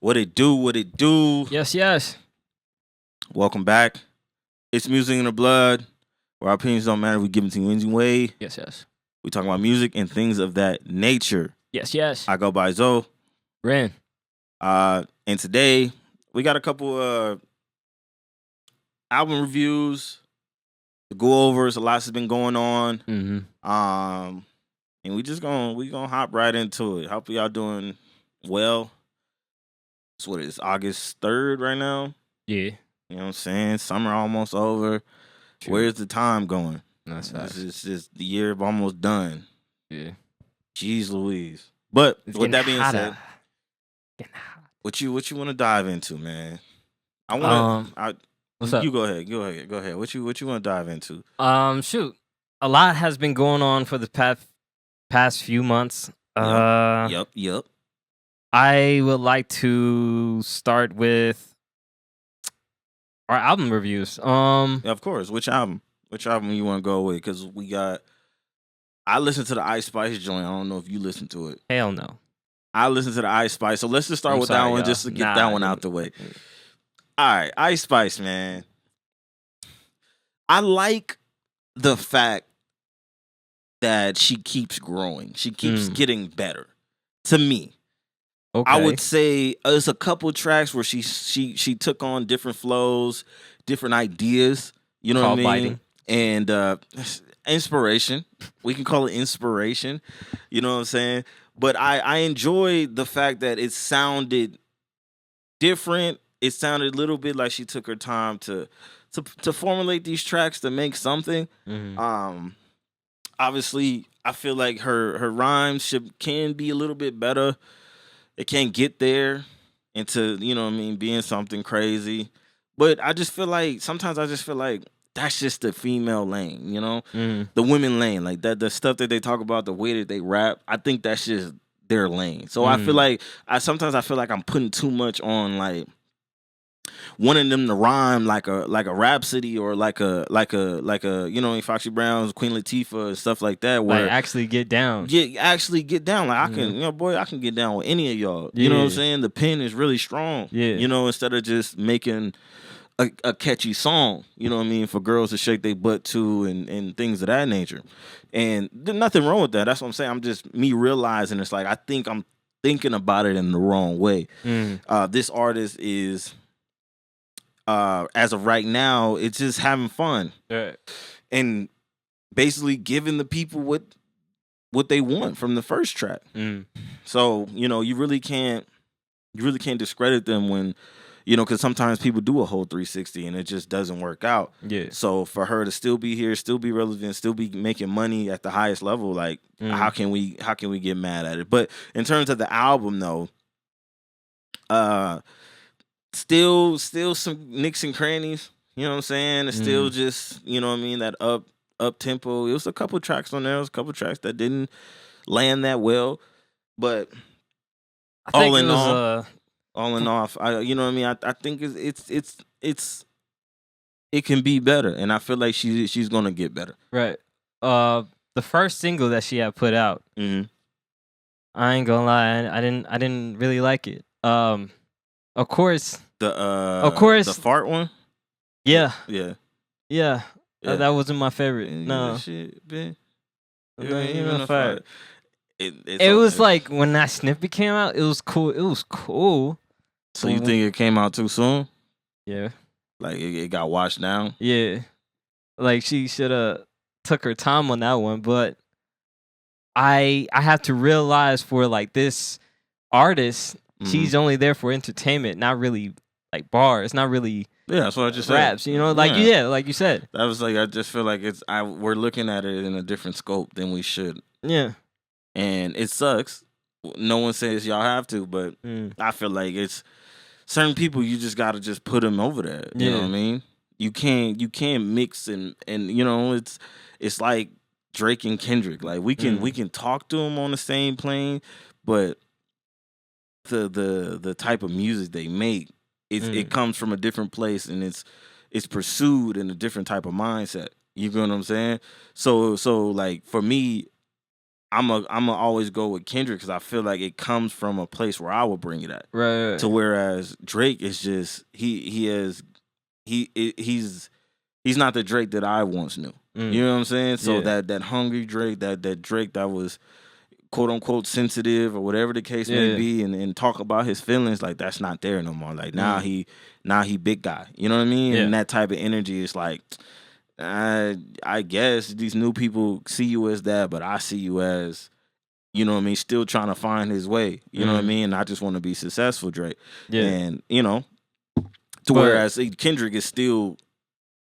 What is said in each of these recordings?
What it do, what it do. Yes, yes. Welcome back. It's Music in the Blood, where our opinions don't matter. We give them to you anyway. Yes, yes. We talk about music and things of that nature. Yes, yes. I go by Zoe. Ren. And today, we got a couple album reviews to go over. A lot has been going on. Mm-hmm. And we gonna hop right into it. Hope y'all doing well. It's what it is, August 3rd right now. Yeah. You know what I'm saying? Summer almost over. True. Where's the time going? That's facts. It's just the year almost done. Yeah. Jeez Louise. But It's with that being hotter. said, Getting hot. what you want to dive into, man? I want What's up? You go ahead. Go ahead. What you want to dive into? Shoot. A lot has been going on for the past few months. Yep. I would like to start with our album reviews. Yeah, of course. Which album? Which album you want to go with? Because I listened to the Ice Spice joint. I don't know if you listened to it. Hell no. I listened to the Ice Spice. So let's just start with that one just to get that one out the way. All right, Ice Spice, man. I like the fact that she keeps growing. She keeps getting better. To me. Okay. I would say there's a couple tracks where she took on different flows, different ideas. You know what I mean? Biting. And inspiration. We can call it inspiration. You know what I'm saying? But I enjoy the fact that it sounded different. It sounded a little bit like she took her time to formulate these tracks to make something. Mm-hmm. Obviously, I feel like her rhymes can be a little bit better. It can't get there into, you know what I mean, being something crazy. But sometimes I just feel like that's just the female lane, you know? The women lane. Like that, the stuff that they talk about, the way that they rap, I think that's just their lane. So I feel like sometimes I feel like I'm putting too much on like wanting them to rhyme like a Rhapsody or like a you know, Foxy Brown's Queen Latifah and stuff like that. Where Like actually get down. Actually get down. Like I can, I can get down with any of y'all. You know what I'm saying? The pen is really strong. Yeah. You know, instead of just making a catchy song, you know what I mean, for girls to shake their butt to and things of that nature. And there's nothing wrong with that. That's what I'm saying. I'm just me realizing it's like I think I'm thinking about it in the wrong way. This artist is as of right now, it's just having fun. Right. And basically giving the people what they want from the first track. So, you know, you really can't discredit them when, you know, because sometimes people do a whole 360 and it just doesn't work out. Yeah. So for her to still be here, still be relevant, still be making money at the highest level, like how can we get mad at it? But in terms of the album though, still some nicks and crannies, you know what I'm saying? It's still just, you know what I mean, that up tempo. It was a couple tracks on there. It was a couple tracks that didn't land that well, but all in all, you know what I mean. I think it can be better, and I feel like she's gonna get better. Right. The first single that she had put out, I ain't gonna lie, I didn't really like it. Of course, the fart one. Yeah. Yeah. That wasn't my favorite. No. Shit, man. Even fart. It was like when that snippet came out, it was cool. So you think it came out too soon? Yeah. Like it got washed down? Yeah. Like she should have took her time on that one, but I have to realize for like this artist, she's only there for entertainment, not really like bars, not really that's what I just raps, said. You know, like like you said. That was like I just feel like we're looking at it in a different scope than we should. Yeah. And it sucks. No one says y'all have to, but I feel like it's certain people you just gotta just put them over there. You know what I mean? You can't mix and you know it's like Drake and Kendrick. Like we can talk to them on the same plane, but the type of music they make, it comes from a different place and it's pursued in a different type of mindset. You know what I'm saying? So like for me, I'm always go with Kendrick because I feel like it comes from a place where I would bring it at. Right. To whereas Drake is just he's not the Drake that I once knew. You know what I'm saying? So that hungry Drake, that Drake that was quote unquote sensitive or whatever the case may be, and talk about his feelings, like that's not there no more. Like now he big guy. You know what I mean? And that type of energy is like, I guess these new people see you as that, but I see you as, you know what I mean, still trying to find his way. You know what I mean? And I just want to be successful, Drake. Yeah. And you know, whereas Kendrick is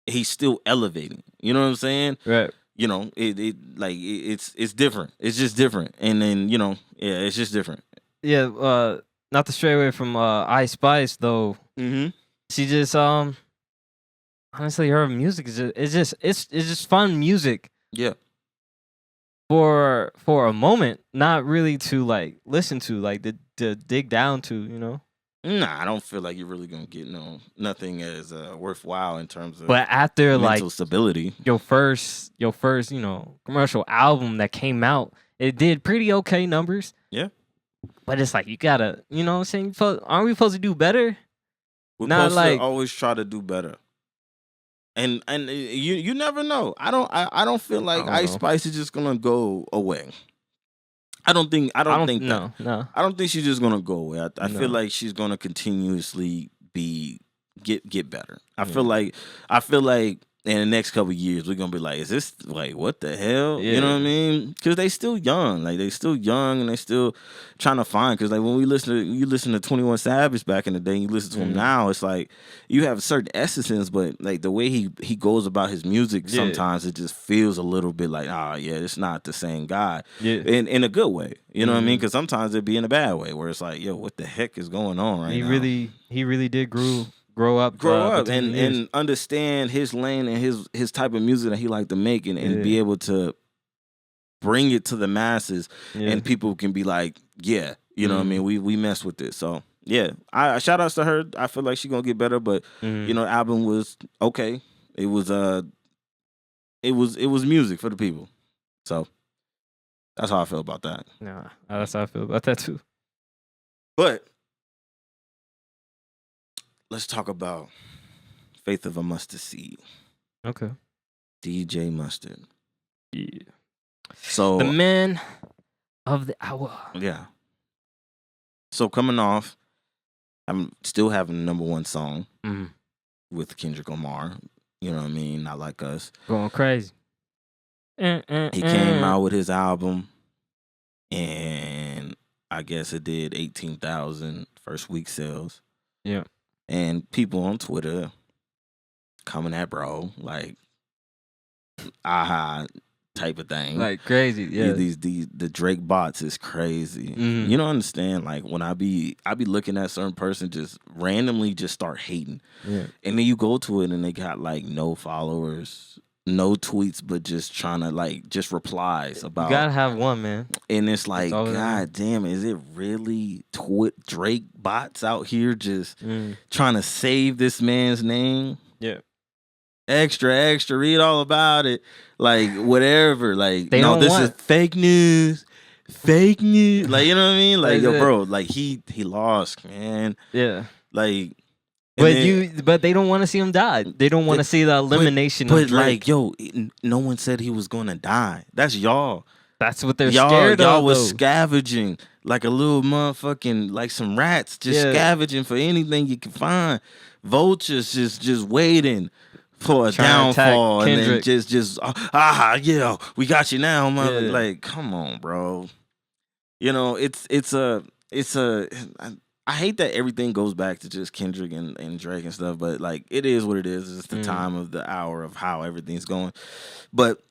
he's still elevating. You know what I'm saying? Right. You know, it's different. It's just different. And then, you know, it's just different. Yeah, not to stray away from Ice Spice though. Mm-hmm. She just honestly, her music is it's just fun music. Yeah. For a moment, not really to like listen to, like to dig down to, you know. Nah, I don't feel like you're really gonna get nothing as worthwhile in terms of. But after mental like stability, your first, you know, commercial album that came out, it did pretty okay numbers. Yeah. But it's like you gotta, you know what I'm saying? Aren't we supposed to do better? We're supposed to always try to do better. And you never know. I don't feel like Ice Spice is just gonna go away. I don't think no. I don't think she's just gonna go away. I feel like she's gonna continuously get better. I feel like in the next couple of years we're gonna be like, is this like what the hell? Yeah. You know what I mean? Because they still young, like they still young and they still trying to find. Because like when you listen to 21 Savage back in the day, and you listen to him now, it's like you have certain essences, but like the way he goes about his music, sometimes it just feels a little bit like, it's not the same guy. Yeah, in a good way. You know what I mean? Because sometimes it'd be in a bad way where it's like, yo, what the heck is going on right now? He really did grow up and understand his lane and his type of music that he liked to make and be able to bring it to the masses and people can be like, you know what I mean, we mess with this. So I shout outs to her. I feel like she's gonna get better, but you know, the album was okay. It was music for the people. So that's how I feel about that. Nah, that's how I feel about that too. But let's talk about Faith of a Mustard Seed. Okay. DJ Mustard. Yeah. So the man of the hour. Yeah. So coming off, I'm still having the #1 song with Kendrick Lamar. You know what I mean? Not Like Us. Going crazy. He came out with his album, and I guess it did 18,000 first week sales. Yeah. And people on Twitter coming at bro, like, aha, type of thing. Like crazy, yeah. The Drake bots is crazy. Mm-hmm. You don't understand, like, when I be looking at certain person just randomly just start hating. Yeah. And then you go to it and they got, like, no followers, no tweets, but just trying to, like, just replies about. You gotta have one, man. And it's like, God damn, is it really Drake bots out here just trying to save this man's name? Yeah. Extra, read all about it. Like, whatever. Like, no, this is fake news. Like, you know what I mean? Like, yo, bro, like, he lost, man. Yeah. Like, but they don't want to see him die. They don't want to see the elimination of Drake. But like, yo, no one said he was gonna die. That's y'all. That's what they're scared of. Y'all was scavenging like a little motherfucking, like some rats, just scavenging for anything you can find. Vultures just waiting for a downfall, and then just we got you now, mother. Yeah. Like, come on, bro. You know, it's a. I hate that everything goes back to just Kendrick and Drake and stuff, but like it is what it is. It's the time of the hour of how everything's going. But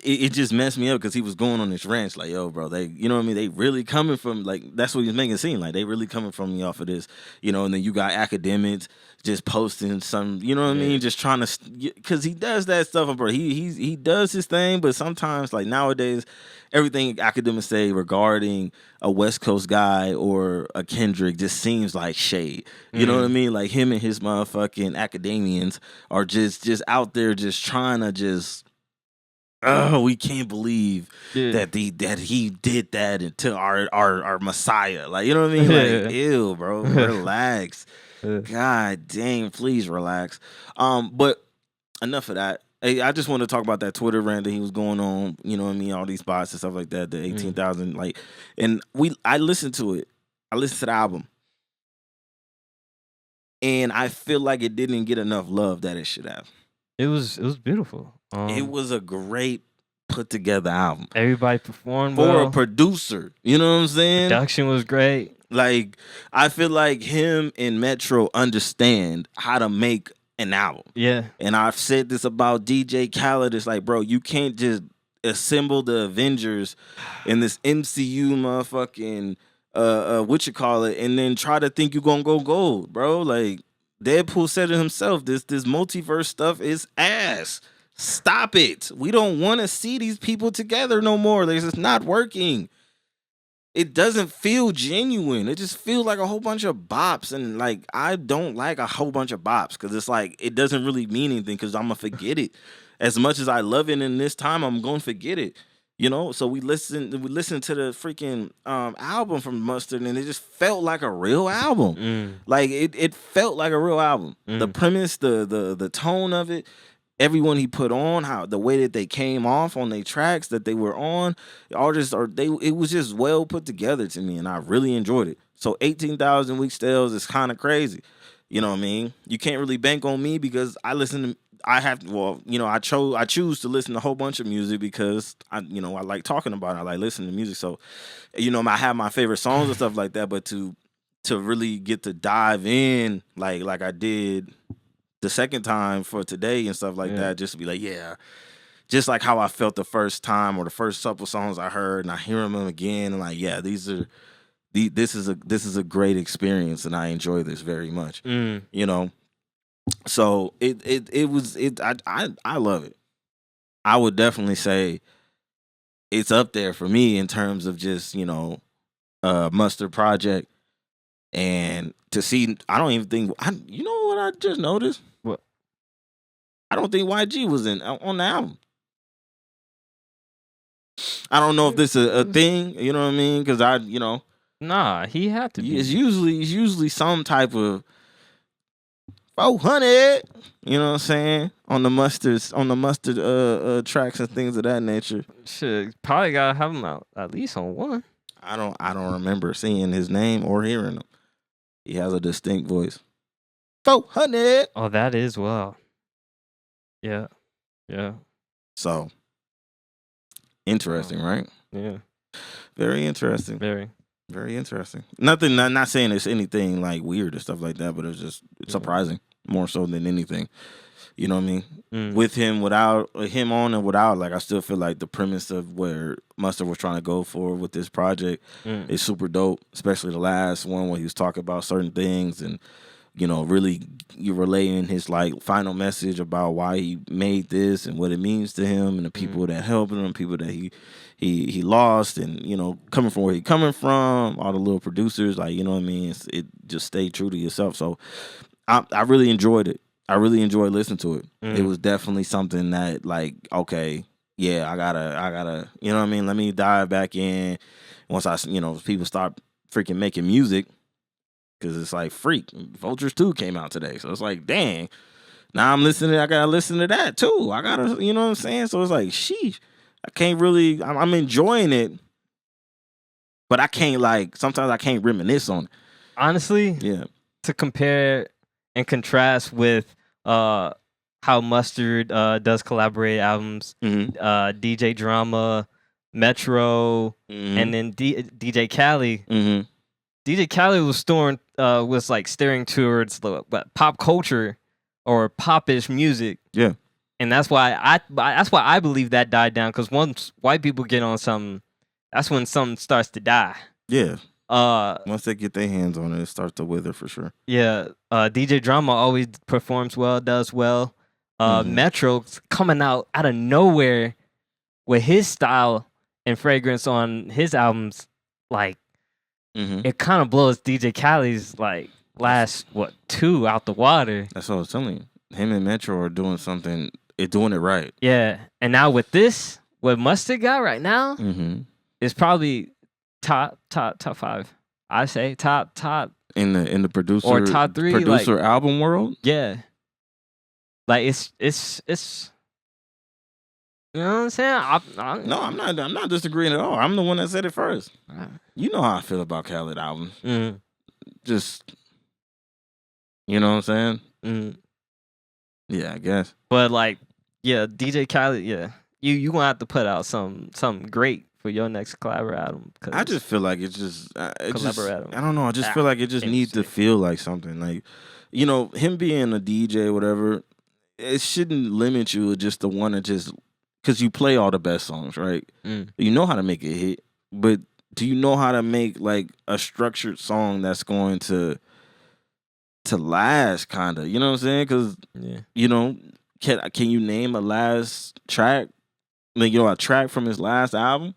it just messed me up because he was going on this rant like, yo, bro, they, you know what I mean? They really coming from, like, that's what he was making it seem like. They really coming from me off of this, you know, and then you got academics just posting some, you know what I mean? Just trying to, because he does that stuff, bro. He does his thing, but sometimes, like nowadays, everything academics say regarding a West Coast guy or a Kendrick just seems like shade. You know what I mean? Like him and his motherfucking academians are just out there just trying to just oh, we can't believe Yeah. that he did that to our Messiah. Like, you know what I mean? Like, ew, bro, relax. God dang, please relax. But enough of that. Hey, I just want to talk about that Twitter rant that he was going on. You know what I mean? All these bots and stuff like that. The 18,000, like, and I listened to it. I listened to the album, and I feel like it didn't get enough love that it should have. It was beautiful. It was a great put together album. Everybody performed for a producer. You know what I'm saying? Production was great. Like, I feel like him and Metro understand how to make an album. Yeah. And I've said this about DJ Khaled. It's like, bro, you can't just assemble the Avengers in this MCU motherfucking and then try to think you're gonna go gold, bro. Like, Deadpool said it himself. This multiverse stuff is ass. Stop it. We don't want to see these people together no more. It's just not working. It doesn't feel genuine. It just feels like a whole bunch of bops. And like, I don't like a whole bunch of bops because it's like, it doesn't really mean anything because I'm going to forget it. As much as I love it in this time, I'm going to forget it. You know? So we listened to the freaking album from Mustard, and it just felt like a real album. Like, it felt like a real album. The premise, the tone of it, everyone he put on, how the way that they came off on their tracks that they were on, it was just well put together to me, and I really enjoyed it. So 18,000 week sales is kind of crazy. You know what I mean? You can't really bank on me because I choose to listen to a whole bunch of music because I like talking about it. I like listening to music. So, I have my favorite songs and stuff like that, but to really get to dive in like I did the second time for today and stuff like that, just to be like, yeah, just like how I felt the first time or the first couple songs I heard, and I hear them again, and like, yeah, this is a great experience, and I enjoy this very much. So I love it. I would definitely say it's up there for me in terms of just Mustard project. And to see, I don't even think you know what I just noticed? What? I don't think YG was on the album. I don't know if this is a thing, you know what I mean? Because nah, he had to be. It's usually some type of 400, you know what I'm saying, on the mustard tracks and things of that nature. Shit, probably gotta have him out at least on one. I don't remember seeing his name or hearing him. He has a distinct voice. 400. Oh, that is wild. Yeah. So interesting, right? Yeah. Very interesting. Very. Very interesting. Nothing. Not saying it's anything like weird or stuff like that, but it's surprising more so than anything. You know what I mean? With him, without him on and without, like, I still feel like the premise of where Mustard was trying to go for with this project is super dope, especially the last one where he was talking about certain things and, really you relaying his like final message about why he made this and what it means to him and the people that helped him, people that he lost, and coming from where he coming from, all the little producers, like, you know what I mean? It just stayed true to yourself. So I really enjoyed it. I really enjoyed listening to it. It was definitely something that, like, okay, yeah, I gotta, you know what I mean? Let me dive back in once people start freaking making music, because it's like, freak, Vultures 2 came out today, so it's like, dang, now I gotta listen to that too. I gotta, you know what I'm saying? So it's like, sheesh, I can't really, I'm enjoying it, but I can't, sometimes I can't reminisce on it. Honestly, yeah. To compare and contrast with how Mustard does collaborate albums, DJ Drama, Metro, and then DJ Khaled. DJ Khaled was like steering towards pop culture or popish music. Yeah, and that's why I believe that died down, because once white people get on something, that's when something starts to die. Yeah. Once they get their hands on it, it starts to wither for sure. Yeah. DJ Drama always performs well, does well. Metro's coming out of nowhere with his style and fragrance on his albums. Like, it kind of blows DJ Khaled's like last 2 out the water. That's what I was telling you. Him and Metro are doing something doing it right. Yeah, and now with this, what Mustard got right now is probably top 5. I say top in the producer or top 3 producer album world. Yeah, like it's. You know what I'm saying? No, I'm not disagreeing at all. I'm the one that said it first. You know how I feel about Khaled albums. Just, you know what I'm saying? Yeah, I guess. But like, yeah, DJ Khaled, yeah, you gonna have to put out something great for your next collab album. I just feel like it's just, I don't know. I just feel like it just needs to feel like something. Like, you know, him being a DJ or whatever, it shouldn't limit you just to want to just, because you play all the best songs, right? You know how to make a hit, but do you know how to make like a structured song that's going to last, kind of? You know what I'm saying? Because you know, can you name a last track? Like, you know, a track from his last album?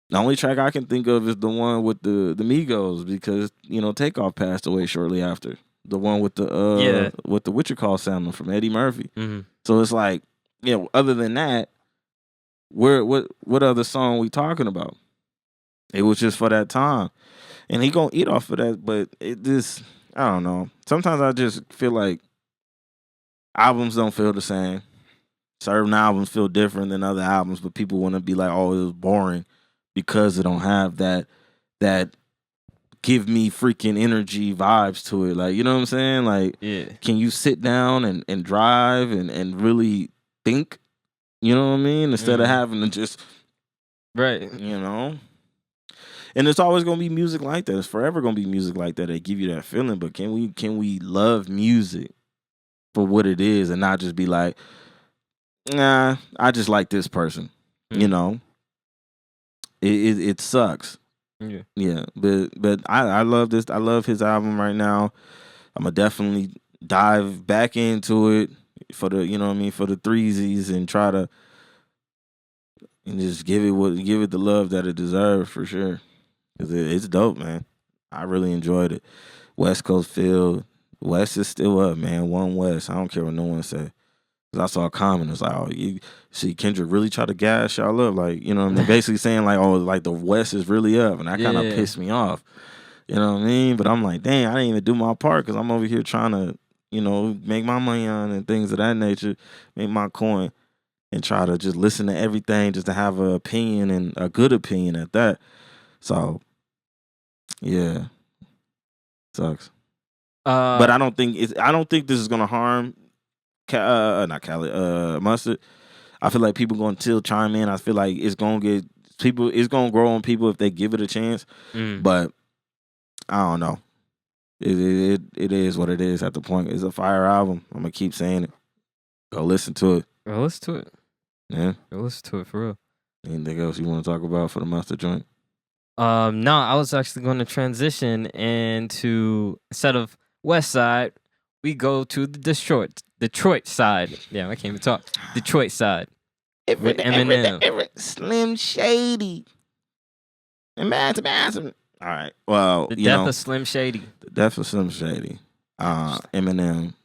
The only track I can think of is the one with the Migos, because, you know, Takeoff passed away shortly after. The one with the what you call sample from Eddie Murphy. So it's like, you know, other than that, what other song we talking about? It was just for that time, and he gonna eat off of that. But it just, I don't know. Sometimes I just feel like albums don't feel the same. Certain albums feel different than other albums, but people want to be like, oh, it was boring because it don't have that give me freaking energy vibes to it. Like, you know what I'm saying? Like, can you sit down and drive and really think? You know what I mean? Instead of having to just, you know? And it's always gonna be music like that. It's forever gonna be music like that give you that feeling. But can we love music for what it is and not just be like, nah, I just like this person. You know? It sucks. Yeah. But I love this. I love his album right now. I'm gonna definitely dive back into it for the, you know what I mean, for the threesies, and try to and just give it the love that it deserves, for sure. Cause it's dope, man. I really enjoyed it. West Coast feel. West is still up, man. One West. I don't care what no one say. Cause I saw a comment. It's like, oh, you see Kendrick really try to gas y'all up, like, you know what I mean? Basically saying like, oh, like the West is really up, and that kind of pissed me off. You know what I mean? But I'm like, dang, I didn't even do my part, because I'm over here trying to, you know, make my money on and things of that nature, make my coin, and try to just listen to everything just to have an opinion, and a good opinion at that. So, yeah, sucks. But I don't think this is gonna harm not Khaled, Mustard. I feel like people gonna still chime in. I feel like it's gonna grow on people if they give it a chance. But I don't know. It is what it is at the point. It's a fire album. I'm gonna keep saying it. Go listen to it. Go listen to it. Yeah. Go listen to it for real. Anything else you want to talk about for the Mustard joint? No, I was actually going to transition into, instead of West Side, we go to the Detroit side. Yeah, I can't even talk. Detroit side. With Eminem. Slim Shady. Imagine. All right. Well, the death of Slim Shady. The death of Slim Shady. Eminem,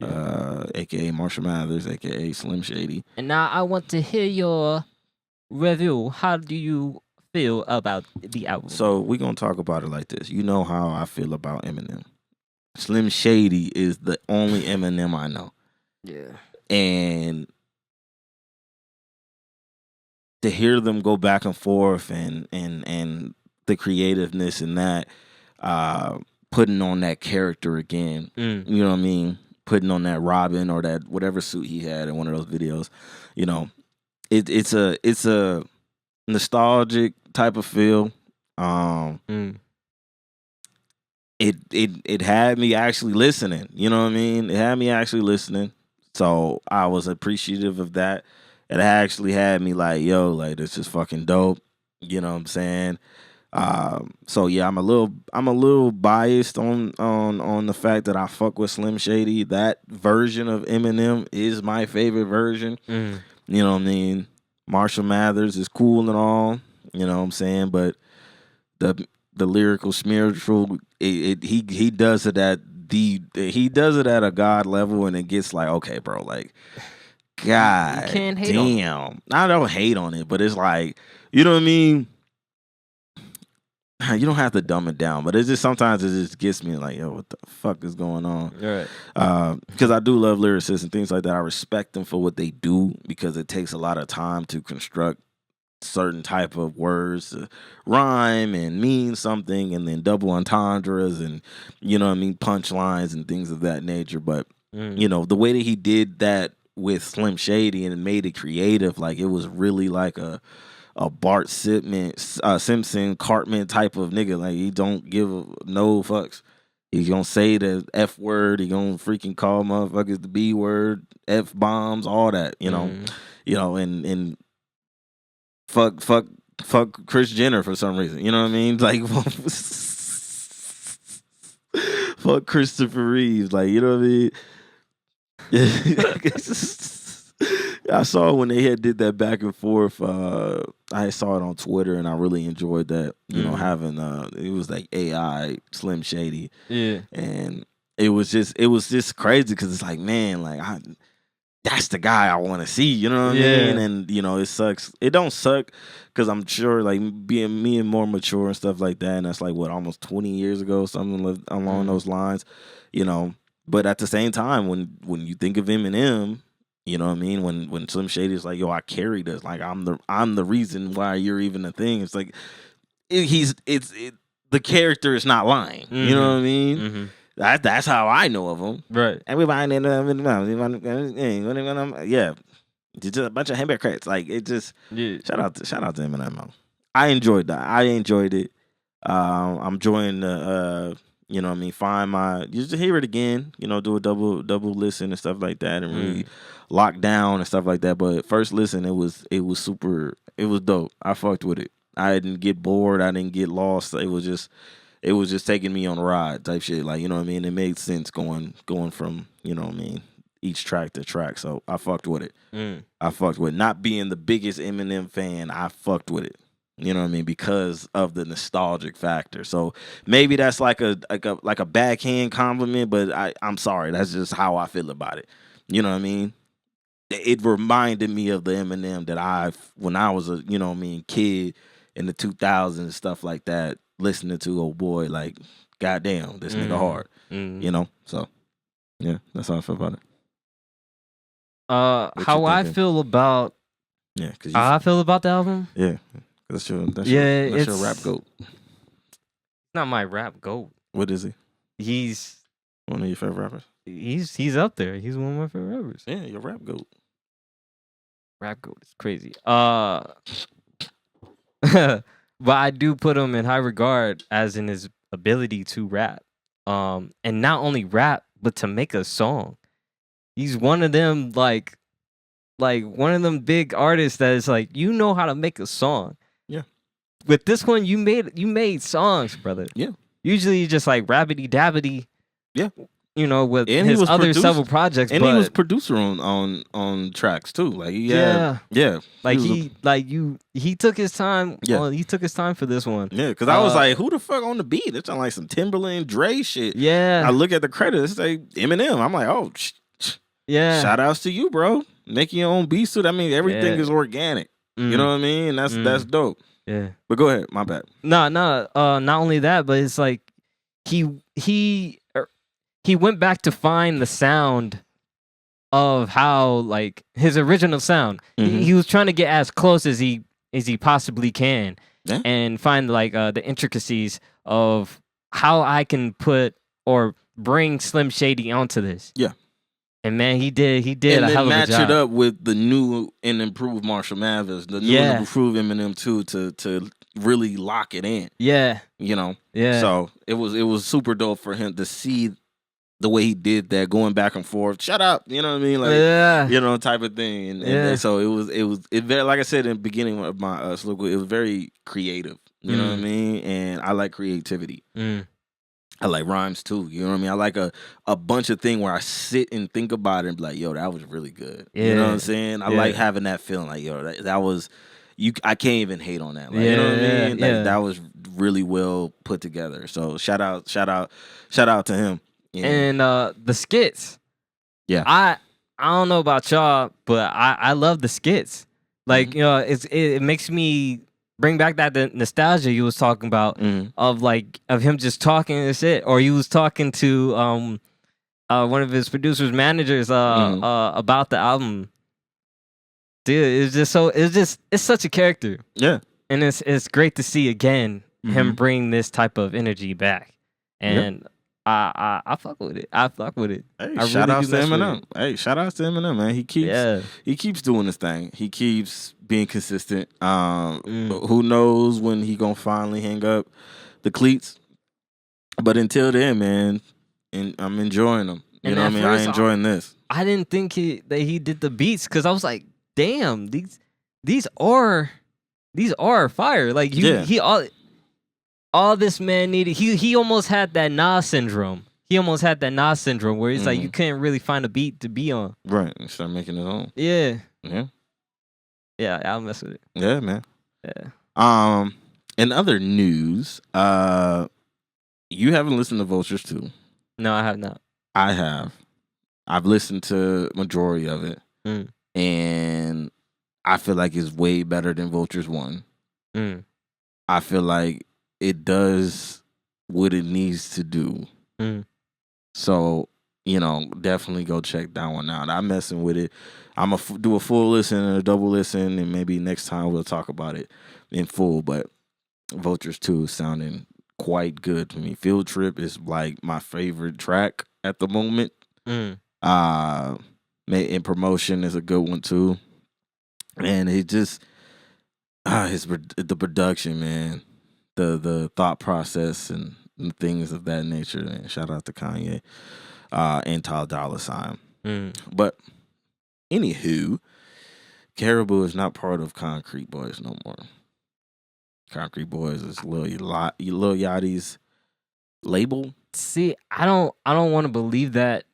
aka Marshall Mathers, aka Slim Shady. And now I want to hear your review. How do you feel about the album? So we're gonna talk about it like this. You know how I feel about Eminem. Slim Shady is the only Eminem I know. Yeah. And to hear them go back and forth and the creativeness in that, putting on that character again, you know what I mean? Putting on that Robin or that whatever suit he had in one of those videos, you know, it's a nostalgic type of feel. It had me actually listening. You know what I mean? It had me actually listening. So I was appreciative of that. It actually had me like, yo, like, this is fucking dope. You know what I'm saying? So yeah, I'm a little biased on the fact that I fuck with Slim Shady. That version of Eminem is my favorite version. You know what I mean? Marshall Mathers is cool and all. You know what I'm saying? But the lyrical spiritual, he does it at he does it at a god level, and it gets like, okay, bro, like, God, you can't hate on it. damn. I don't hate on it, but it's like, you know what I mean? You don't have to dumb it down, but it's just sometimes it just gets me like, yo, what the fuck is going on? Right. Because I do love lyricists and things like that. I respect them for what they do because it takes a lot of time to construct certain type of words to rhyme and mean something, and then double entendres and, you know what I mean, punchlines and things of that nature. But you know, the way that he did that with Slim Shady and made it creative, like it was really like a Bart Simpson Cartman type of nigga. Like he don't give no fucks. He's gonna say the F word. He gonna freaking call motherfuckers the B word, F bombs, all that. You know, and fuck Kris Jenner for some reason. You know what I mean? Like fuck Christopher Reeves. Like, you know what I mean? I saw when they did that back and forth. I saw it on Twitter, and I really enjoyed that. You know, having it was like AI Slim Shady, and it was just crazy because it's like, man, like that's the guy I want to see. You know what I mean? And you know, it sucks. It don't suck because I'm sure like being more mature and stuff like that, and that's like what, almost 20 years ago, something along those lines. You know, but at the same time, when you think of Eminem. You know what I mean? When Slim Shady is like, yo, I carried this. Like I'm the reason why you're even a thing. It's like the character is not lying. You know what I mean? That's how I know of him. Right. Everybody, yeah, just a bunch of hamburger crates. Like it just shout out to Eminem. I enjoyed that. I enjoyed it. I'm enjoying the you know what I mean, find my, just hear it again, you know, do a double listen and stuff like that, and really lock down and stuff like that. But first listen, it was dope. I fucked with it. I didn't get bored. I didn't get lost. It was just taking me on a ride type shit. Like, you know what I mean? It made sense going from, you know what I mean, each track to track. So I fucked with it. I fucked with it. Not being the biggest Eminem fan, I fucked with it. You know what I mean? Because of the nostalgic factor. So maybe that's like a backhand compliment, but I'm sorry. That's just how I feel about it. You know what I mean? It reminded me of the Eminem that when I was a, you know what I mean, kid in the 2000s and stuff like that, listening to, oh boy, like, goddamn, this nigga hard. You know? So, yeah, that's how I feel about it. How I feel about how I feel about the album? Yeah. That's your rap goat. Not my rap goat. What is he? He's one of your favorite rappers. He's up there. He's one of my favorite rappers. Yeah, your rap goat. Rap goat is crazy. But I do put him in high regard as in his ability to rap. And not only rap, but to make a song. He's one of them like one of them big artists that is like, you know how to make a song. Yeah. With this one, you made songs, brother. Yeah. Usually you just like rabbity dabbity. Yeah. You know, with his other several projects. And he was producer on tracks too. Like yeah. Like he took his time. Yeah. He took his time for this one. Yeah, because I was like, who the fuck on the beat? It sounded like some Timberland Dre shit. Yeah. I look at the credits, it's like Eminem. I'm like, oh yeah. Shout outs to you, bro. Making your own beat suit. I mean, everything is organic. You know what I mean? That's dope. Yeah. But go ahead, my bad. No, not only that, but it's like he went back to find the sound of how, like, his original sound. He was trying to get as close as he possibly can, and find like the intricacies of how I can put or bring Slim Shady onto this. Yeah. And man, he did and a hell of a job. Match it up with the new and improved Marshall Mathers, the new and improved Eminem too, to really lock it in. Yeah. You know? Yeah. So it was super dope for him to see the way he did that, going back and forth. Shut up, you know what I mean? Like, you know, type of thing. And so it was very, like I said in the beginning of my slogan, it was very creative. You know what I mean? And I like creativity. I like rhymes too. You know what I mean? I like a bunch of things where I sit and think about it and be like, yo, that was really good. You know what I'm saying? I like having that feeling like, yo, that was I can't even hate on that. Like, you know what I mean? Like, that was really well put together. So shout out to him. And the skits. Yeah. I don't know about y'all, but I love the skits. Like, you know, it makes me bring back that the nostalgia you was talking about of him just talking and shit, or he was talking to one of his producers managers about the album. Dude, it's such a character. Yeah. And it's great to see again him bring this type of energy back. And I fuck with it. I fuck with it. Hey, shout out to Eminem. Hey, shout out to Eminem, man. He keeps doing his thing. He keeps being consistent. Who knows when he gonna finally hang up the cleats? But until then, man, and I'm enjoying them. You know what I mean? I'm enjoying this. I didn't think that he did the beats because I was like, damn, these are fire. Like he all this man needed. He almost had that Nas syndrome. He almost had that Nas syndrome where he's like, you couldn't really find a beat to be on. Right. And start making his own. Yeah. Yeah. Yeah, I'll mess with it. Yeah, man. Yeah. In other news, you haven't listened to Vultures 2. No, I have not. I have. I've listened to majority of it. And I feel like it's way better than Vultures 1. I feel like it does what it needs to do. So, you know, definitely go check that one out. I'm messing with it. I'm going to do a full listen and a double listen, and maybe next time we'll talk about it in full. But Vultures 2 is sounding quite good to me. Field Trip is like my favorite track at the moment. In Promotion is a good one too. And it just the production, man. The thought process and things of that nature. And shout out to Kanye and Ty Dolla $ign. But anywho, Karraboo is not part of Concrete Boys no more. Concrete Boys is Lil Yachty's label. See, I don't want to believe that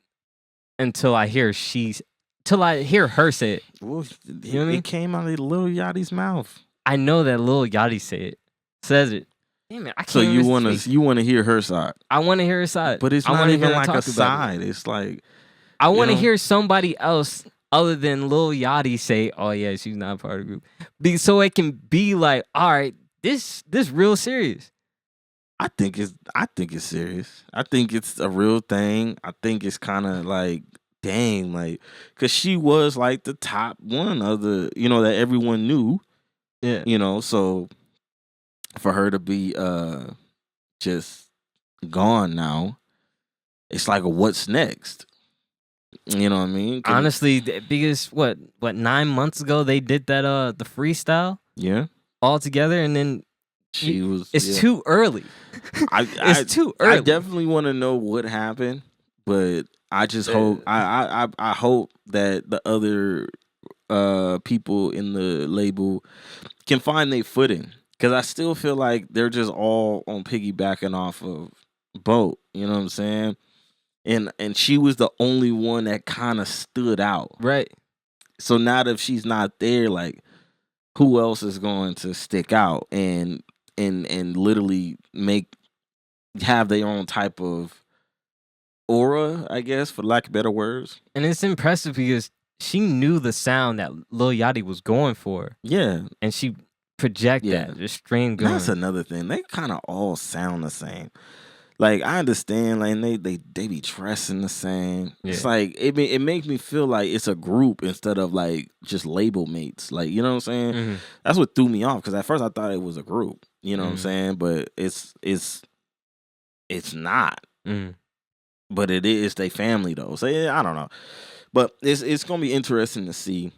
until I hear her say it. Well, you know what I mean? It came out of Lil Yachty's mouth. I know that Lil Yachty says it. Damn it, I can't. So you want to hear her side? I want to hear her side, but it's not even like a side. It's like I want to hear somebody else other than Lil Yachty say, "Oh yeah, she's not part of the group," so it can be like, all right, this real serious. I think it's serious. I think it's a real thing. I think it's kind of like, dang, like, cause she was like the top one of the, you know, that everyone knew. Yeah. You know, so for her to be just gone now, it's like, what's next? You know what I mean? Honestly, because what 9 months ago they did that the freestyle. Yeah. All together, and then it's too early. It's too early. I definitely want to know what happened, but I just hope I hope that the other people in the label can find their footing, because I still feel like they're just all on piggybacking off of Boat. You know what I'm saying? And she was the only one that kind of stood out, right? So now that she's not there, like, who else is going to stick out and literally have their own type of aura, I guess, for lack of better words. And it's impressive because she knew the sound that Lil Yachty was going for. Yeah. And she projected that, just string going. That's another thing. They kind of all sound the same. Like, I understand, like, they be dressing the same. Yeah. It's like, it makes me feel like it's a group instead of, like, just label mates. Like, you know what I'm saying? That's what threw me off, because at first I thought it was a group. You know what I'm saying? But it's not. But it is their family, though. So, yeah, I don't know. But it's going to be interesting to see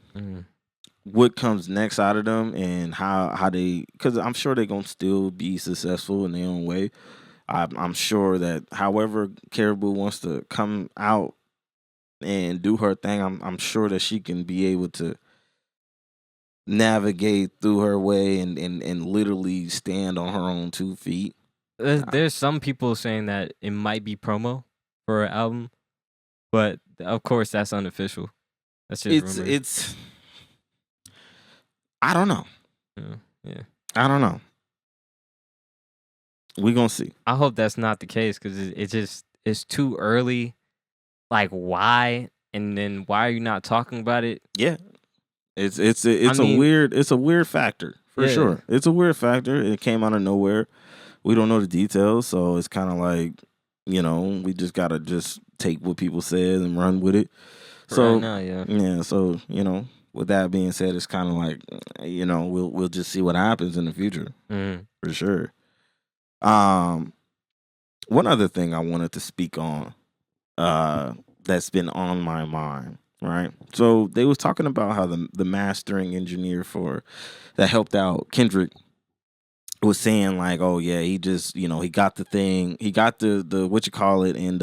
what comes next out of them and how they, because I'm sure they're going to still be successful in their own way. I'm sure that however Karraboo wants to come out and do her thing, I'm sure that she can be able to navigate through her way and literally stand on her own 2 feet. There's some people saying that it might be promo for her album, but of course that's unofficial. That's just rumor. It's I don't know. Yeah. I don't know. We're gonna see. I hope that's not the case, because it it's too early. Like, why? And then why are you not talking about it? Yeah, it's a weird factor for sure. It's a weird factor. It came out of nowhere. We don't know the details, so it's kind of like, we just gotta just take what people said and run with it. So right now, yeah. So with that being said, it's kind of like, we'll just see what happens in the future for sure. One other thing I wanted to speak on, that's been on my mind, right? So they was talking about how the mastering engineer that helped out Kendrick was saying like, oh yeah, he just, he got the thing, he got the what you call it, and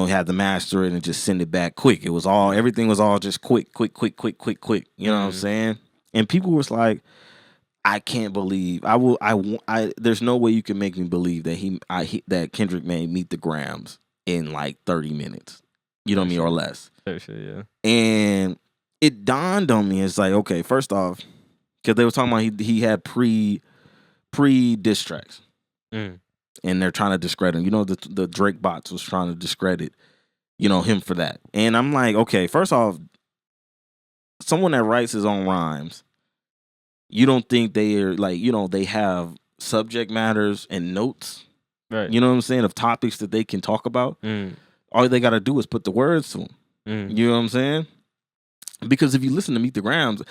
had to master it and just send it back quick. Everything was all just quick. You know what I'm saying? And people was like, I can't believe there's no way you can make me believe that that Kendrick made Meet the Grams in like 30 minutes. You know what I mean? Or less. Sure, yeah. And it dawned on me, it's like, okay, first off, because they were talking about he had pre diss tracks. And they're trying to discredit him. The Drake bots was trying to discredit, him for that. And I'm like, okay, first off, someone that writes his own rhymes, you don't think they are like, they have subject matters and notes, right? You know what I'm saying, of topics that they can talk about. All they got to do is put the words to them. You know what I'm saying? Because if you listen to Meet the Grams,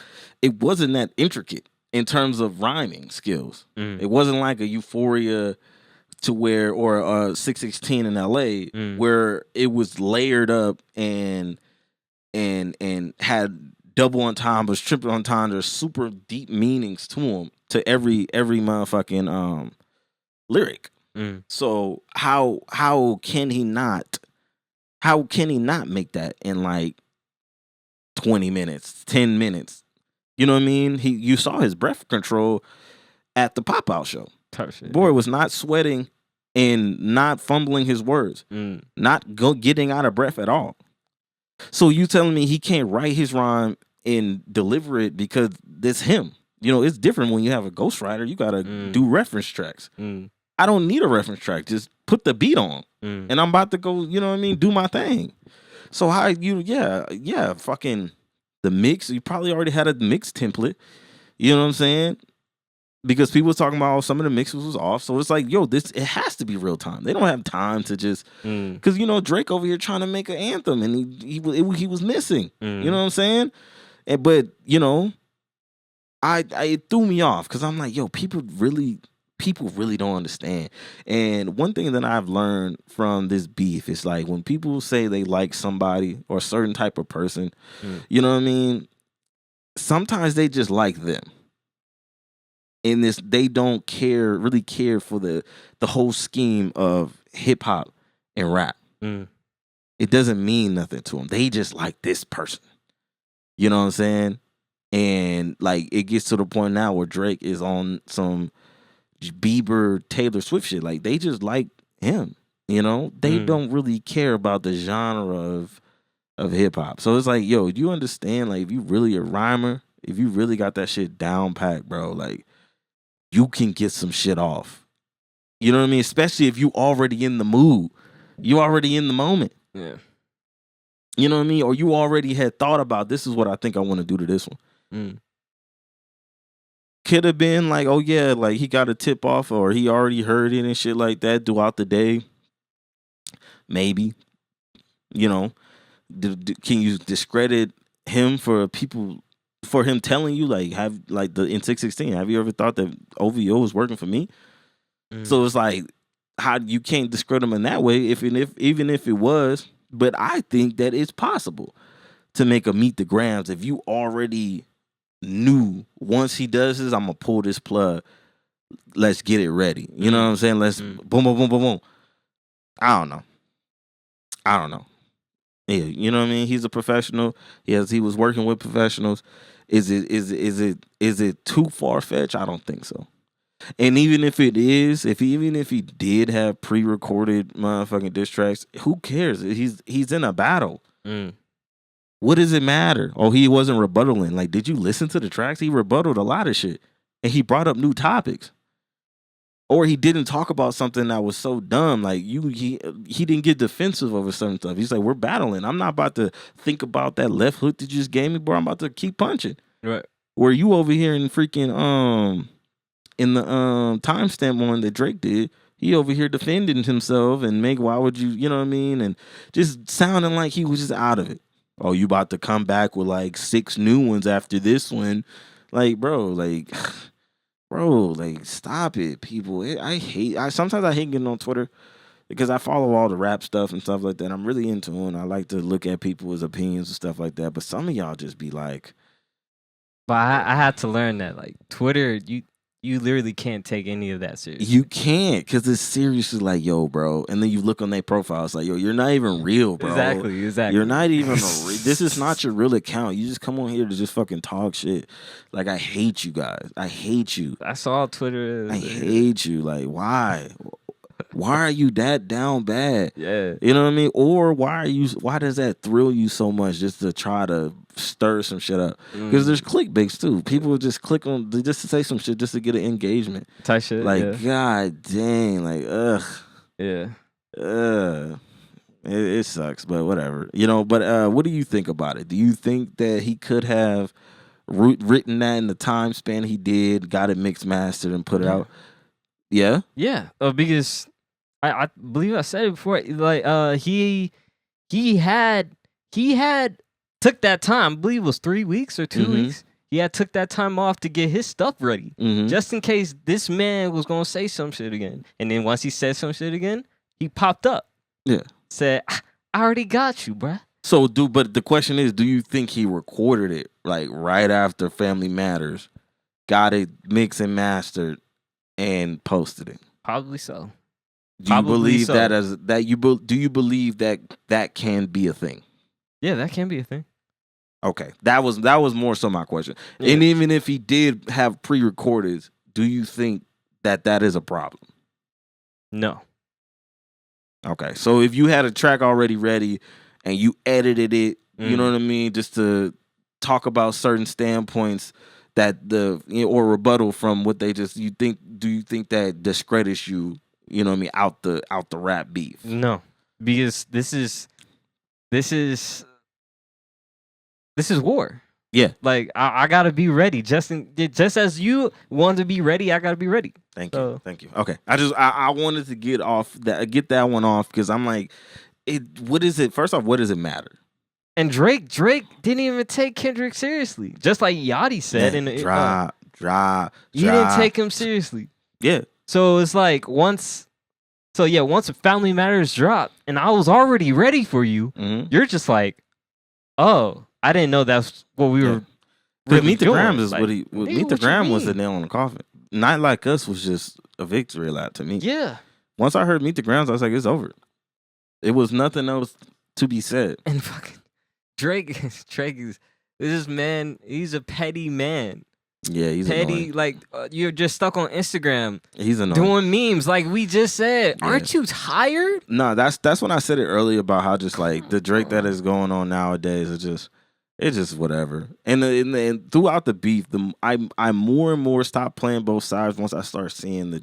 it wasn't that intricate in terms of rhyming skills. It wasn't like a Euphoria to where, or 616 in LA, where it was layered up and had double entendres, triple entendres, super deep meanings to them, to every motherfucking lyric. So how can he not make that in like 20 minutes, 10 minutes? You know what I mean? You saw his breath control at the Pop Out show. Boy was not sweating and not fumbling his words, not getting out of breath at all. So you telling me he can't write his rhyme and deliver it because that's him? It's different when you have a ghostwriter. You gotta do reference tracks. I don't need a reference track. Just put the beat on, and I'm about to go. You know what I mean? Do my thing. So how fucking the mix? You probably already had a mix template. You know what I'm saying? Because people was talking about some of the mixes was off. So it's like, it has to be real time. They don't have time to just, because Drake over here trying to make an anthem and he was missing. You know what I'm saying? But it threw me off because I'm like, people really don't understand. And one thing that I've learned from this beef is like when people say they like somebody or a certain type of person, you know what I mean? Sometimes they just like them. In this, they don't really care for the whole scheme of hip hop and rap. It doesn't mean nothing to them. They just like this person. You know what I'm saying? And like it gets to the point now where Drake is on some Bieber, Taylor Swift shit. Like they just like him. They don't really care about the genre of hip hop. So it's like, you understand? Like if you really a rhymer, if you really got that shit down pat, bro, like you can get some shit off. You know what I mean? Especially if you already in the mood. You already in the moment. Yeah. You know what I mean? Or you already had thought about, this is what I think I want to do to this one. Could have been like, oh yeah, like he got a tip off or he already heard it and shit like that throughout the day. Maybe. Can you discredit him for him telling you like in 616, have you ever thought that OVO was working for me? So it's like, how you can't discredit him in that way, even if it was. But I think that it's possible to make a Meet the Grams if you already knew once he does this, I'm gonna pull this plug. Let's get it ready. You know what I'm saying? Let's boom, boom, boom, boom, boom. I don't know. Yeah, you know what I mean? He's a professional. He was working with professionals. Is it too far fetched? I don't think so. And even if it is, even if he did have pre-recorded motherfucking diss tracks, who cares? He's in a battle. What does it matter? Oh, he wasn't rebuttaling. Like, did you listen to the tracks? He rebutted a lot of shit, and he brought up new topics. or he didn't talk about something that was so dumb. Like he didn't get defensive over certain stuff. He's like, we're battling. I'm not about to think about that left hook that you just gave me, bro. I'm about to keep punching. Right. Where you over here in freaking in the timestamp one that Drake did, he over here defending himself and why would you know what I mean? And just sounding like he was just out of it. Oh, you about to come back with like 6 new ones after this one. Like, bro, like stop it, people. Sometimes I hate getting on Twitter because I follow all the rap stuff and stuff like that. I'm really into it. And I like to look at people's opinions and stuff like that. But some of y'all just be like, but I had to learn that like Twitter, you literally can't take any of that seriously. You can't, because it's seriously like, yo, bro. And then you look on their profile, it's like, yo, you're not even real, bro. Exactly. You're not even this is not your real account. You just come on here to just fucking talk shit. Like, I hate you guys. I hate you. That's all Twitter is. I hate you. Like, why? Why are you that down bad? Yeah. You know what I mean? Or why does that thrill you so much just to try to stir some shit up? Because there's clickbaits too. People will just click on just to say some shit just to get an engagement. Type shit. Like, god dang, like, ugh. Yeah. It sucks, but whatever. You know, but what do you think about it? Do you think that he could have written that in the time span he did, got it mixed mastered and put it out? Yeah? Yeah. Because I believe I said it before. Like he had took that time. I believe it was 3 weeks or 2 weeks. He had took that time off to get his stuff ready. Just in case this man was gonna say some shit again. And then once he said some shit again, he popped up. Yeah. Said, I already got you, bruh. So but the question is, do you think he recorded it like right after Family Matters, got it mixed and mastered, and posted it? Probably so. Do you believe that do you believe that can be a thing? Yeah, that can be a thing. Okay. That was more so my question. Yeah. And even if he did have pre-recorded, do you think that is a problem? No. Okay. So if you had a track already ready and you edited it, you know what I mean, just to talk about certain standpoints that or rebuttal from what they do you think that discredits you, you know what I mean, out the rap beef? No. Because this is war. Yeah. Like I gotta be ready. Just as you want to be ready, I gotta be ready. Thank you. Okay. I wanted to get that one off because I'm like, what is it? First off, what does it matter? And Drake didn't even take Kendrick seriously. Just like Yachty said in the drop. You didn't take him seriously. Yeah. So it's like once Family Matters dropped and I was already ready for you, you're just like, oh, I didn't know that's what we were. Really Meet the doing. Grams is like, what he. Meet the Gram was the nail in the coffin. Not Like Us was just a victory lap to me. Yeah. Once I heard Meet the Grams, I was like, it's over. It was nothing else to be said. And fucking Drake is this man. He's a petty man. Yeah, he's petty. Annoying. Like you're just stuck on Instagram. He's annoying. Doing memes, like we just said. Yeah. Aren't you tired? No, that's when I said it earlier about how just like the Drake that is going on nowadays is just whatever. And throughout the beef, I more and more stopped playing both sides once I start seeing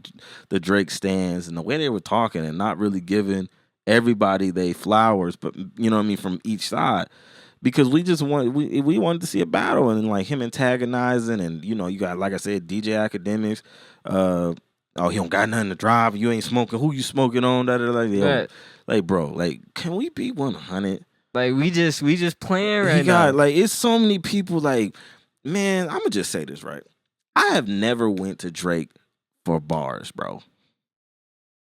the Drake stands and the way they were talking and not really giving everybody they flowers, but you know what I mean, from each side. Because we wanted to see a battle and like him antagonizing, and you know, you got, like I said, DJ Academics. Oh, he don't got nothing to drive. You ain't smoking. Who you smoking on? Like, bro, like, can we be 100? Like we just playing right now. Like, it's so many people. Like, man, I'm gonna just say this right. I have never went to Drake for bars, bro.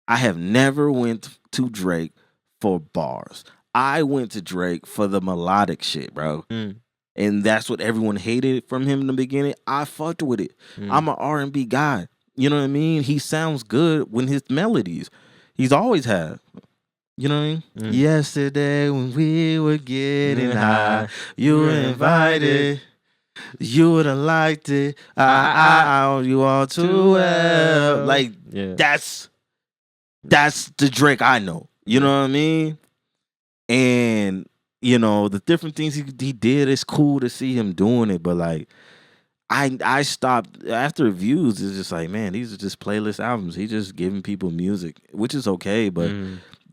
I have never went to Drake for bars. I went to Drake for the melodic shit, bro. And that's what everyone hated from him in the beginning. I fucked with it. I'm an R&B guy. You know what I mean? He sounds good when his melodies. He's always had. You know what I mean? Yesterday when we were getting high, you were invited. You would have liked it. I owe you all too well. Like, that's the Drake I know. You know what I mean? And, you know, the different things he did, it's cool to see him doing it. But, like, I stopped after Views. It's just like, man, these are just playlist albums. He just giving people music, which is okay, but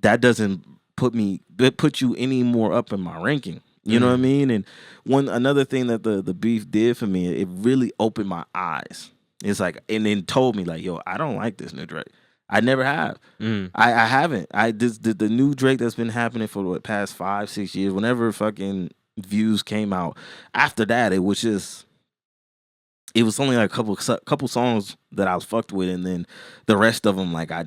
that doesn't put you any more up in my ranking. You know what I mean? And another thing that the beef did for me, it really opened my eyes. It's like, and then told me like, yo, I don't like this new Drake. I never have. I haven't. The new Drake that's been happening for the past 5-6 years. Whenever fucking Views came out, after that it was only like a couple songs that I was fucked with, and then the rest of them like I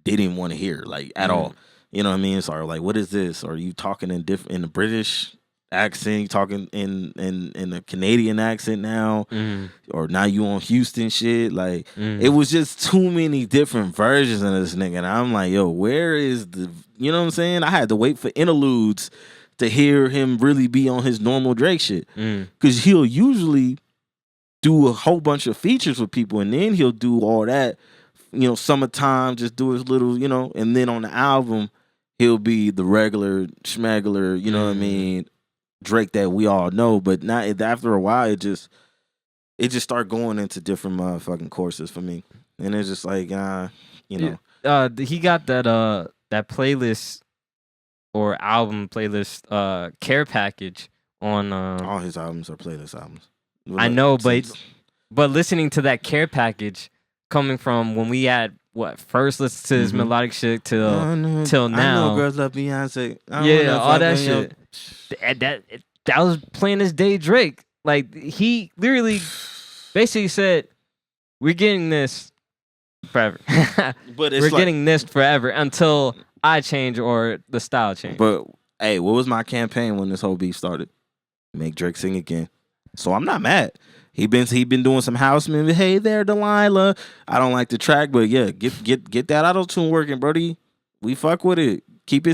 didn't want to hear like at all. You know what I mean? So like, what is this? Are you talking in a British accent? You talking in a Canadian accent now? Or now you on Houston shit? Like it was just too many different versions of this nigga, and I'm like, yo, where is the? You know what I'm saying? I had to wait for interludes to hear him really be on his normal Drake shit, because he'll usually do a whole bunch of features with people, and then he'll do all that, you know, summertime, just do his little, you know, and then on the album, he'll be the regular schmegler, you know what I mean, Drake that we all know. But not after a while, it just started going into different motherfucking courses for me, and it's just like, you know, he got that playlist or album playlist care package on all his albums are playlist albums. I know, but listening to that care package coming from when we had first listened to his melodic shit till now. I know girls love Beyonce. All that shit. That was plain as day Drake. Like he literally basically said, "We're getting this forever." But we're getting this forever until I change or the style change. But hey, what was my campaign when this whole beef started? Make Drake sing again. So I'm not mad. He been doing some house music. Hey there, Delilah. I don't like the track, but yeah, get that auto tune working, Brody. We fuck with it. Keep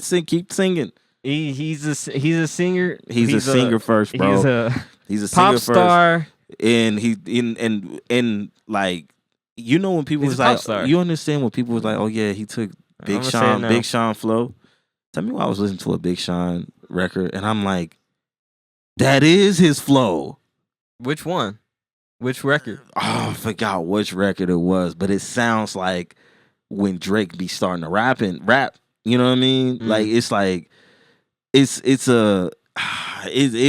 singing. He's a singer. He's a singer first, bro. He's a pop singer star. First. And he in like, you know, when people was like, you understand when people was like, oh yeah, he took Big Sean flow. Tell me why I was listening to a Big Sean record and I'm like, that is his flow. Which one? Which record? Oh, I forgot which record it was, but it sounds like when Drake be starting to rap. You know what I mean? Like it's like it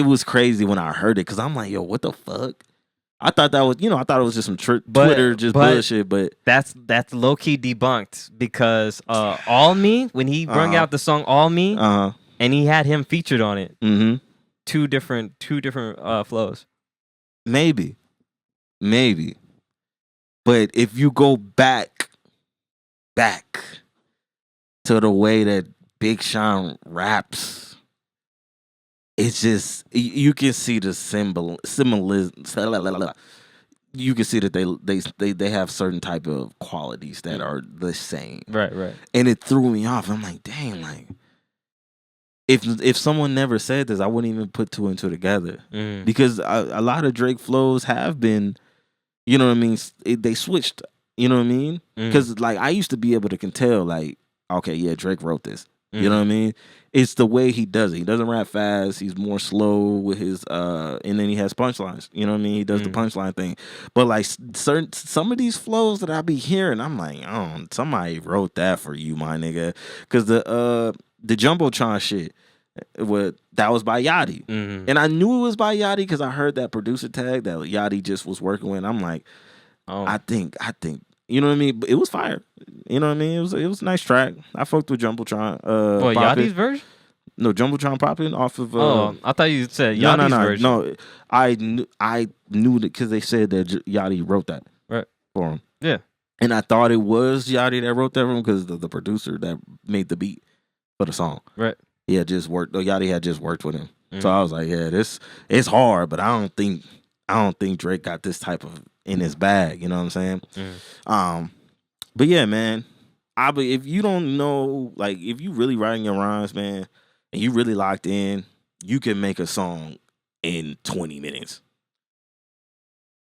was crazy when I heard it, because I'm like, yo, what the fuck? I thought that was, you know, I thought it was just some Twitter bullshit, but that's low key debunked, because All Me, when he brought out the song All Me, and he had him featured on it. Two different flows. Maybe. But if you go back to the way that Big Sean raps, it's just, you can see the symbolism. You can see that they have certain type of qualities that are the same. Right. And it threw me off. I'm like, damn, like, if someone never said this, I wouldn't even put two and two together. Because a lot of Drake flows have been, you know what I mean, they switched, you know what I mean? Because like, I used to be able to tell, like, okay, yeah, Drake wrote this. You know what I mean? It's the way he does it. He doesn't rap fast. He's more slow with his and then he has punchlines. You know what I mean? He does the punchline thing. But like some of these flows that I be hearing, I'm like, oh, somebody wrote that for you, my nigga. Because the Jumbotron shit, that was by Yachty. And I knew it was by Yachty because I heard that producer tag that Yachty just was working with. I'm like, I think, you know what I mean? But it was fire. You know what I mean? It was a nice track. I fucked with Jumbotron. What, Yachty's version? No, Jumbotron popping off of. I thought you said Yachty's version. No, I knew that because they said that Yachty wrote that for him. Yeah, and I thought it was Yachty that wrote that for him because the producer that made the beat for the song. Right. He had just worked. Yachty had just worked with him. So I was like, yeah, it's hard, but I don't think Drake got this type of in his bag. You know what I'm saying? But yeah, man. If you don't know, like, if you really writing your rhymes, man, and you really locked in, you can make a song in 20 minutes.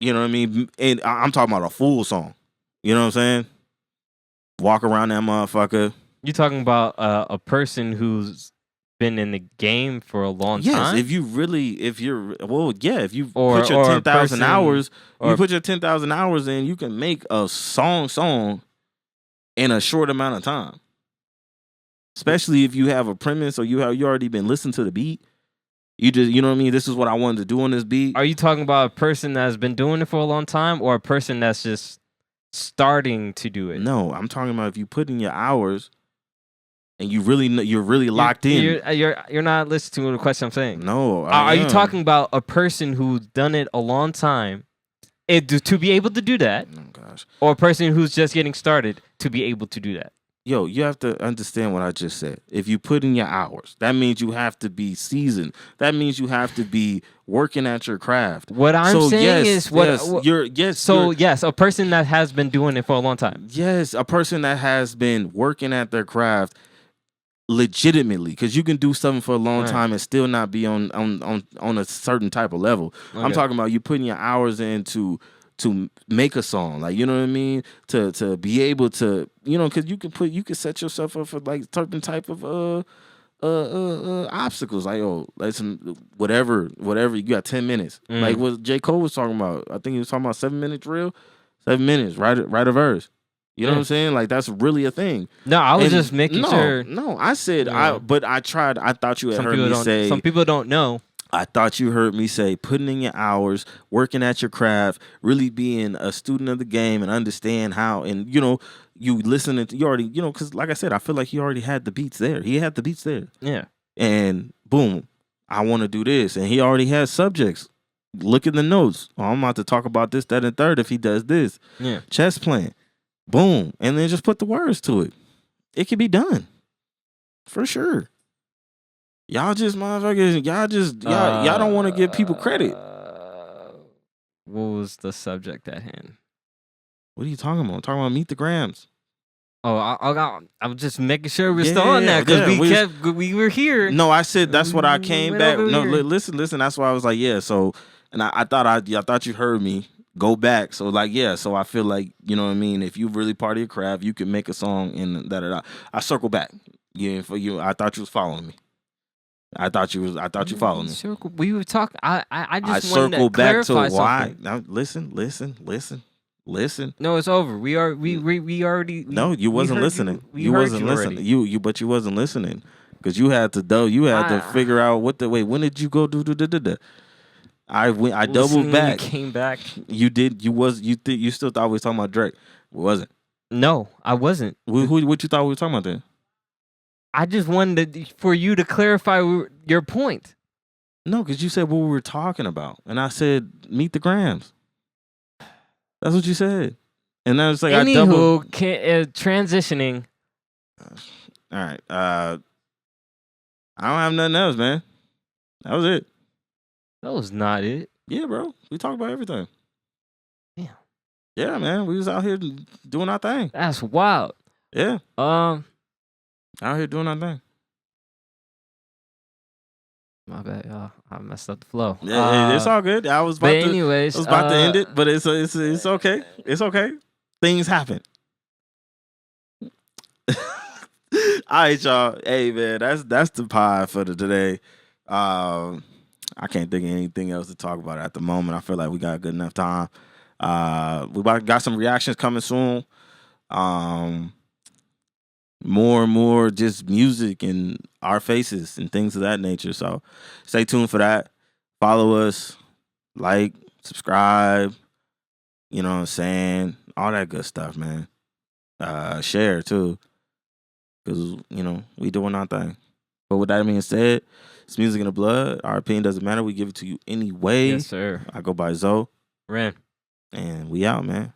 You know what I mean? And I'm talking about a full song. You know what I'm saying? Walk around that motherfucker. You talking about a person who's been in the game for a long Yes, time. if you Or- put your or a 10,000 person- hours, or- you put your 10,000 hours in, you can make a song in a short amount of time. Especially if you have a premise or you already been listening to the beat. You just, you know what I mean? This is what I wanted to do on this beat. Are you talking about a person that's been doing it for a long time, or a person that's just starting to do it? No, I'm talking about if you put in your hours and you're really locked in. You're not listening to the question I'm saying. No, Are you talking about a person who's done it a long time to be able to do that? Oh gosh. Or a person who's just getting started to be able to do that? Yo, you have to understand what I just said. If you put in your hours, that means you have to be seasoned. That means you have to be working at your craft. What I'm saying is a person that has been doing it for a long time. Yes, a person that has been working at their craft legitimately, because you can do something for a long time and still not be on a certain type of level. Okay. I'm talking about you putting your hours in to make a song, like, you know what I mean, to be able to, you know, because you can set yourself up for like certain type of obstacles, like, oh, listen, whatever you got 10 minutes, like what J. Cole was talking about. I think he was talking about 7-minute drill, 7 minutes, write a verse. You know what I'm saying? Like, that's really a thing. No, I was just making sure. No, I said but I tried. I thought you had heard me say. Some people don't know. I thought you heard me say putting in your hours, working at your craft, really being a student of the game and understand how, and, you know, you listening to, you already, you know, because like I said, I feel like he already had the beats there. He had the beats there. Yeah. And boom, I want to do this. And he already has subjects. Look at the notes. Oh, I'm about to talk about this, that, and third if he does this. Yeah. Chess playing. Boom. And then just put the words to it. It can be done. For sure. Y'all just motherfuckers, y'all don't want to give people credit. What was the subject at hand? What are you talking about? I'm talking about Meet the Grams. Oh, I'm just making sure we're still on that because we were here. No, I said that's what I came back. No, listen. That's why I was like, yeah. So, and I thought you heard me go back. So, like, yeah. So I feel like, you know what I mean. If you really part of your craft, you can make a song and that. I circle back. Yeah, for you. I thought you was following me. I thought you followed me. We were talking. I just wanted circle to back to why. Something. Now listen. No, it's over. We already. No, you wasn't listening. You wasn't listening. But you wasn't listening because you had to figure out when did you go do. I doubled back. Came back. You did. You still thought we was talking about Drake. We wasn't. No, I wasn't. What you thought we were talking about then? I just wanted for you to clarify your point. No, because you said what we were talking about, and I said Meet the Grams. That's what you said, and I was like, I doubled. Transitioning. All right, I don't have nothing else, man. That was it. That was not it. Yeah, bro. We talked about everything. Yeah. Yeah, man. We was out here doing our thing. That's wild. Yeah. Out here doing our thing. My bad, y'all. I messed up the flow. Yeah, it's all good. I was about to end it, but it's okay. It's okay. Things happen. All right, y'all. Hey, man, that's the pod for today. I can't think of anything else to talk about at the moment. I feel like we got good enough time. We got some reactions coming soon. More and more just music and our faces and things of that nature. So stay tuned for that. Follow us, like, subscribe, you know what I'm saying? All that good stuff, man. Share too. Because, you know, we doing our thing. But with that being said, it's Music in the Blood. Our opinion doesn't matter. We give it to you anyway. Yes, sir. I go by Zoe. Ren. And we out, man.